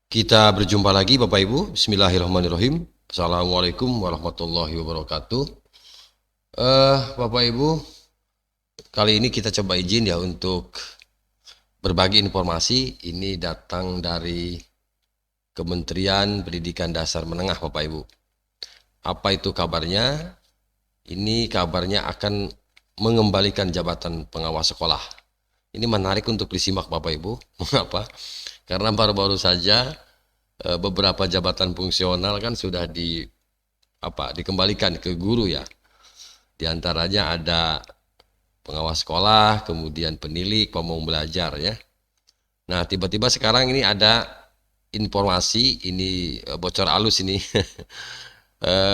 Kita berjumpa lagi Bapak Ibu. Bismillahirrahmanirrahim. Assalamualaikum warahmatullahi wabarakatuh. Bapak Ibu, kali ini kita coba izin ya untuk berbagi informasi. Ini datang dari Kementerian Pendidikan Dasar Menengah Bapak Ibu. Apa itu kabarnya? Ini kabarnya akan mengembalikan jabatan pengawas sekolah. Ini menarik untuk disimak Bapak Ibu. Mengapa? Karena baru-baru saja beberapa jabatan fungsional kan sudah dikembalikan ke guru ya. Di antaranya ada pengawas sekolah, kemudian penilik, pemong belajar ya. Nah, tiba-tiba sekarang ini ada informasi ini bocor halus ini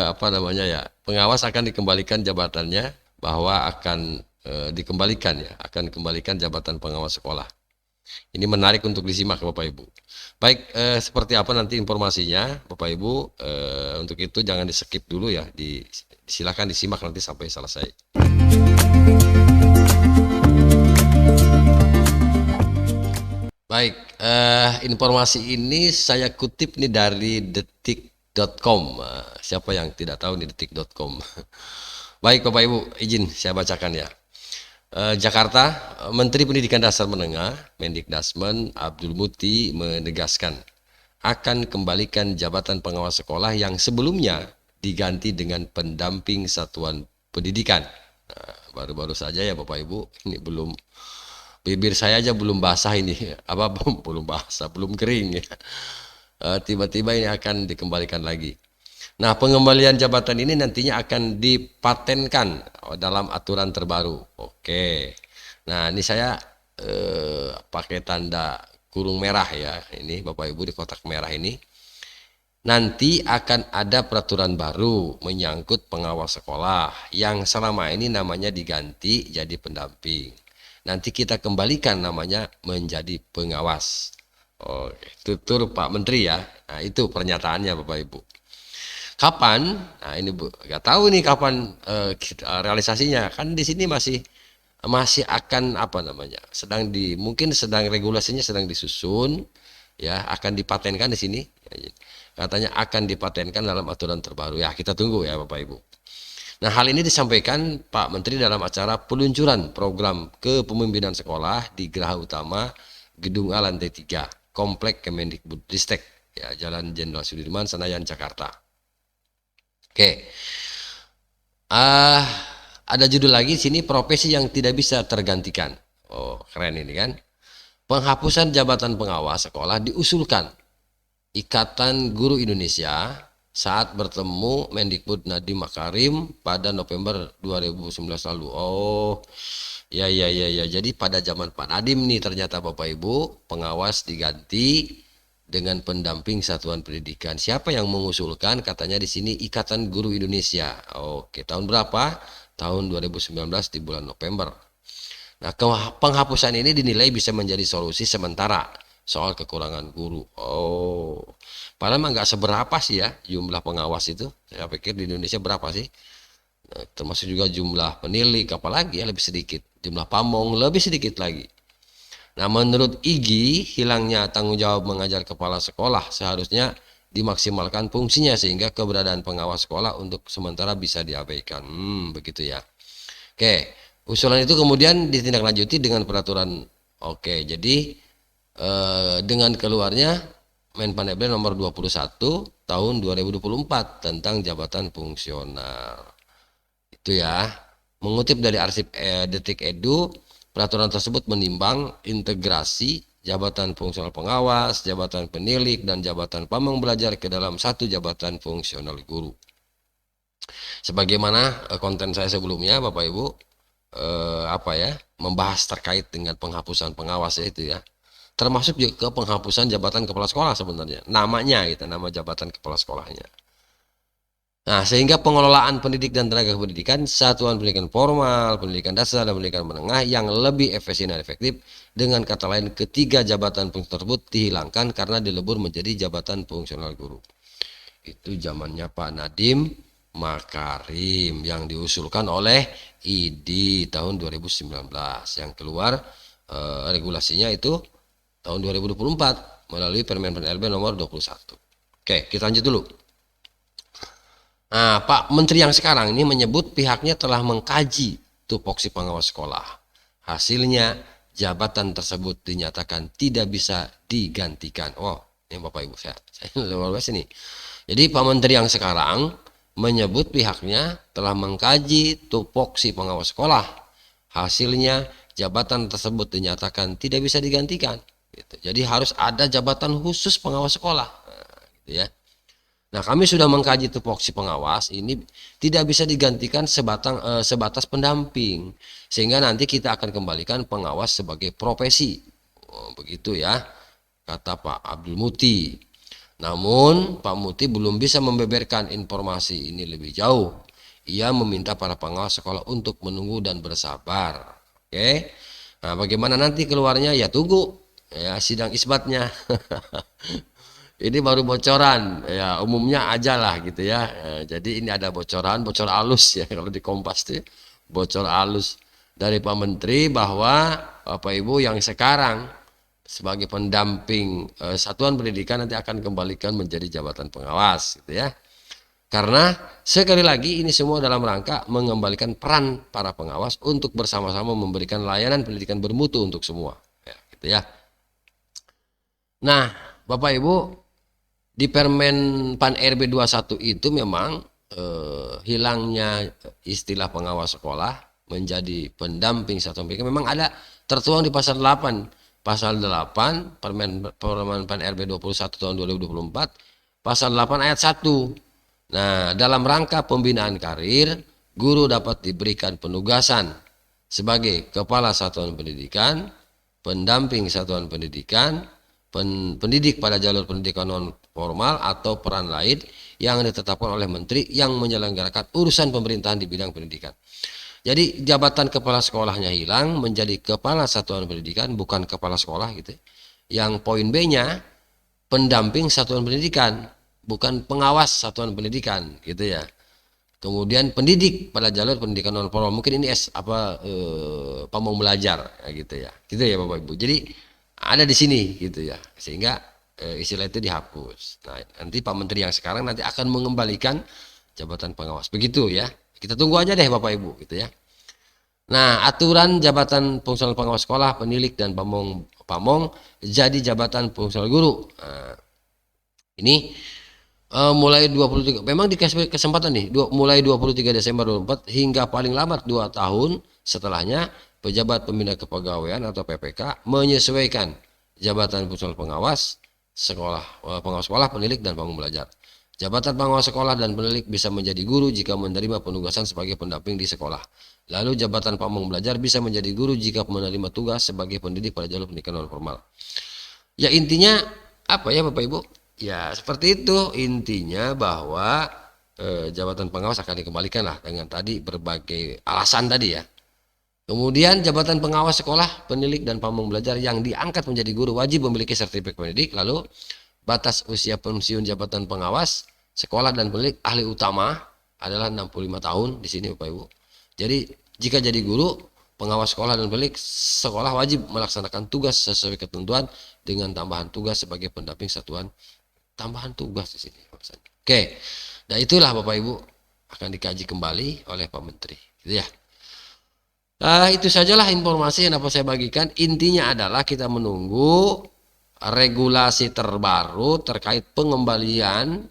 apa namanya ya, pengawas akan dikembalikan jabatannya, bahwa akan dikembalikan ya, akan kembalikan jabatan pengawas sekolah. Ini menarik untuk disimak Bapak Ibu. Baik, seperti apa nanti informasinya Bapak Ibu, untuk itu jangan di skip dulu ya, silakan disimak nanti sampai selesai. Baik, informasi ini saya kutip nih dari detik.com. Siapa yang tidak tahu nih detik.com? Baik Bapak Ibu, izin saya bacakan ya. Jakarta, Menteri Pendidikan Dasar Menengah, Mendikdasmen Abdul Muti menegaskan akan kembalikan jabatan pengawas sekolah yang sebelumnya diganti dengan pendamping satuan pendidikan. Baru-baru saja ya Bapak Ibu, ini belum, bibir saya aja belum basah ini, apa belum basah, belum kering ya. Tiba-tiba ini akan dikembalikan lagi. Nah, pengembalian jabatan ini nantinya akan dipatenkan dalam aturan terbaru. Oke. Nah, ini saya pakai tanda kurung merah ya. Ini Bapak Ibu di kotak merah ini. Nanti akan ada peraturan baru menyangkut pengawas sekolah yang selama ini namanya diganti jadi pendamping. Nanti kita kembalikan namanya menjadi pengawas. Oke, tutur Pak Menteri ya. Nah, itu pernyataannya Bapak Ibu. Kapan? Nah ini Bu, nggak tahu nih kapan realisasinya. Kan di sini masih masih akan apa namanya? Mungkin sedang regulasinya sedang disusun ya, akan dipatenkan di sini. Katanya akan dipatenkan dalam aturan terbaru. Ya, kita tunggu ya Bapak Ibu. Nah, hal ini disampaikan Pak Menteri dalam acara peluncuran program kepemimpinan sekolah di Geraha Utama Gedung A lantai 3, Komplek Kemendikbudristek ya, Jalan Jenderal Sudirman, Senayan, Jakarta. Oke, ada judul lagi sini, profesi yang tidak bisa tergantikan. Oh, keren ini kan. Penghapusan jabatan pengawas sekolah diusulkan Ikatan Guru Indonesia saat bertemu Mendikbud Nadiem Makarim pada November 2019 lalu. Oh, ya ya ya ya. Jadi pada zaman Pak Nadiem nih ternyata Bapak Ibu, pengawas diganti dengan pendamping satuan pendidikan. Siapa yang mengusulkan? Katanya di sini Ikatan Guru Indonesia. Oke, tahun berapa? Tahun 2019 di bulan November. Nah, penghapusan ini dinilai bisa menjadi solusi sementara soal kekurangan guru. Oh, padahal mah nggak seberapa sih ya jumlah pengawas itu. Saya pikir di Indonesia berapa sih? Nah, termasuk juga jumlah penilik, apalagi ya lebih sedikit. Jumlah pamong lebih sedikit lagi. Nah, menurut Igi, hilangnya tanggung jawab mengajar kepala sekolah seharusnya dimaksimalkan fungsinya sehingga keberadaan pengawas sekolah untuk sementara bisa diabaikan. Begitu ya. Oke, usulan itu kemudian ditindaklanjuti dengan peraturan. Oke, jadi dengan keluarnya Menpanebel nomor 21 tahun 2024 tentang jabatan fungsional. Itu ya. Mengutip dari arsip Detik Edu, peraturan tersebut menimbang integrasi jabatan fungsional pengawas, jabatan penilik, dan jabatan pamong belajar ke dalam satu jabatan fungsional guru. Sebagaimana konten saya sebelumnya, Bapak Ibu, membahas terkait dengan penghapusan pengawas itu ya. Termasuk juga ke penghapusan jabatan kepala sekolah sebenarnya. Namanya gitu, nama jabatan kepala sekolahnya. Nah, sehingga pengelolaan pendidik dan tenaga pendidikan, satuan pendidikan formal, pendidikan dasar, dan pendidikan menengah yang lebih efisien dan efektif. Dengan kata lain, ketiga jabatan fungsi tersebut dihilangkan karena dilebur menjadi jabatan fungsional guru. Itu zamannya Pak Nadiem Makarim yang diusulkan oleh ID tahun 2019. Yang keluar regulasinya itu tahun 2024 melalui Permen Pan RB nomor 21. Oke, kita lanjut dulu. Nah, Pak Menteri yang sekarang ini menyebut pihaknya telah mengkaji tupoksi pengawas sekolah. Hasilnya jabatan tersebut dinyatakan tidak bisa digantikan. Oh, ini Bapak Ibu saya luar biasa nih. Jadi Pak Menteri yang sekarang menyebut pihaknya telah mengkaji tupoksi pengawas sekolah. Hasilnya jabatan tersebut dinyatakan tidak bisa digantikan. Gitu. Jadi harus ada jabatan khusus pengawas sekolah. Nah, gitu ya. Nah, kami sudah mengkaji tupoksi pengawas ini tidak bisa digantikan sebatas pendamping, sehingga nanti kita akan kembalikan pengawas sebagai profesi. Oh, begitu ya, kata Pak Abdul Muti. Namun Pak Muti belum bisa membeberkan informasi ini lebih jauh. Ia meminta para pengawas sekolah untuk menunggu dan bersabar. Oke. Nah, bagaimana nanti keluarnya ya tunggu ya sidang isbatnya. Ini baru bocoran ya, umumnya aja lah gitu ya. Jadi ini ada bocor halus ya kalau di Kompas tuh, bocor halus dari Pak Menteri bahwa Bapak Ibu yang sekarang sebagai pendamping satuan pendidikan nanti akan kembalikan menjadi jabatan pengawas gitu ya. Karena sekali lagi ini semua dalam rangka mengembalikan peran para pengawas untuk bersama-sama memberikan layanan pendidikan bermutu untuk semua ya, gitu ya. Nah, Bapak Ibu, di Permen Pan RB 21 itu memang hilangnya istilah pengawas sekolah menjadi pendamping satuan pendidikan memang ada tertuang di pasal 8. Pasal 8 Permen Pan RB 21 tahun 2024 pasal 8 ayat 1. Nah, dalam rangka pembinaan karir, guru dapat diberikan penugasan sebagai kepala satuan pendidikan, pendamping satuan pendidikan, pendidik pada jalur pendidikan non formal atau peran lain yang ditetapkan oleh menteri yang menyelenggarakan urusan pemerintahan di bidang pendidikan. Jadi jabatan kepala sekolahnya hilang menjadi kepala satuan pendidikan, bukan kepala sekolah gitu. Yang poin B-nya pendamping satuan pendidikan, bukan pengawas satuan pendidikan gitu ya. Kemudian pendidik pada jalur pendidikan non formal, mungkin ini pamong belajar ya, gitu ya. Gitu ya Bapak Ibu. Jadi ada di sini gitu ya, sehingga istilah itu dihapus. Nah, nanti Pak Menteri yang sekarang nanti akan mengembalikan jabatan pengawas, begitu ya. Kita tunggu aja deh Bapak Ibu gitu ya. Nah, aturan jabatan fungsional pengawas sekolah, penilik dan pamong jadi jabatan fungsional guru. Nah, ini mulai 23, memang dikasih kesempatan nih, mulai 23 Desember 2024 hingga paling lambat 2 tahun setelahnya pejabat pembina kepegawaian atau PPK menyesuaikan jabatan fungsional pengawas sekolah, pengawas sekolah, penilik dan pamong belajar. Jabatan pengawas sekolah dan penilik bisa menjadi guru jika menerima penugasan sebagai pendamping di sekolah. Lalu jabatan pamong belajar bisa menjadi guru jika menerima tugas sebagai pendidik pada jalur pendidikan non formal. Ya intinya apa ya Bapak Ibu? Ya seperti itu intinya, bahwa jabatan pengawas akan dikembalikan lah dengan tadi berbagai alasan tadi ya. Kemudian jabatan pengawas sekolah, penilik dan pamong belajar yang diangkat menjadi guru wajib memiliki sertifikat pendidik. Lalu batas usia pensiun jabatan pengawas sekolah dan penilik ahli utama adalah 65 tahun di sini Bapak Ibu. Jadi jika jadi guru, pengawas sekolah dan penilik sekolah wajib melaksanakan tugas sesuai ketentuan dengan tambahan tugas sebagai pendamping satuan, tambahan tugas di sini. Oke. Nah, itulah Bapak Ibu akan dikaji kembali oleh Pak Menteri, gitu ya. Nah, itu sajalah informasi yang dapat saya bagikan. Intinya adalah kita menunggu regulasi terbaru terkait pengembalian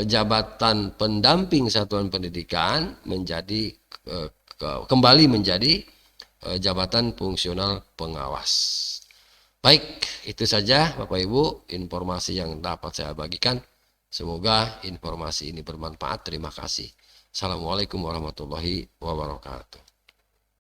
jabatan pendamping satuan pendidikan menjadi kembali menjadi jabatan fungsional pengawas. Baik, itu saja Bapak Ibu informasi yang dapat saya bagikan. Semoga informasi ini bermanfaat. Terima kasih. Assalamualaikum warahmatullahi wabarakatuh.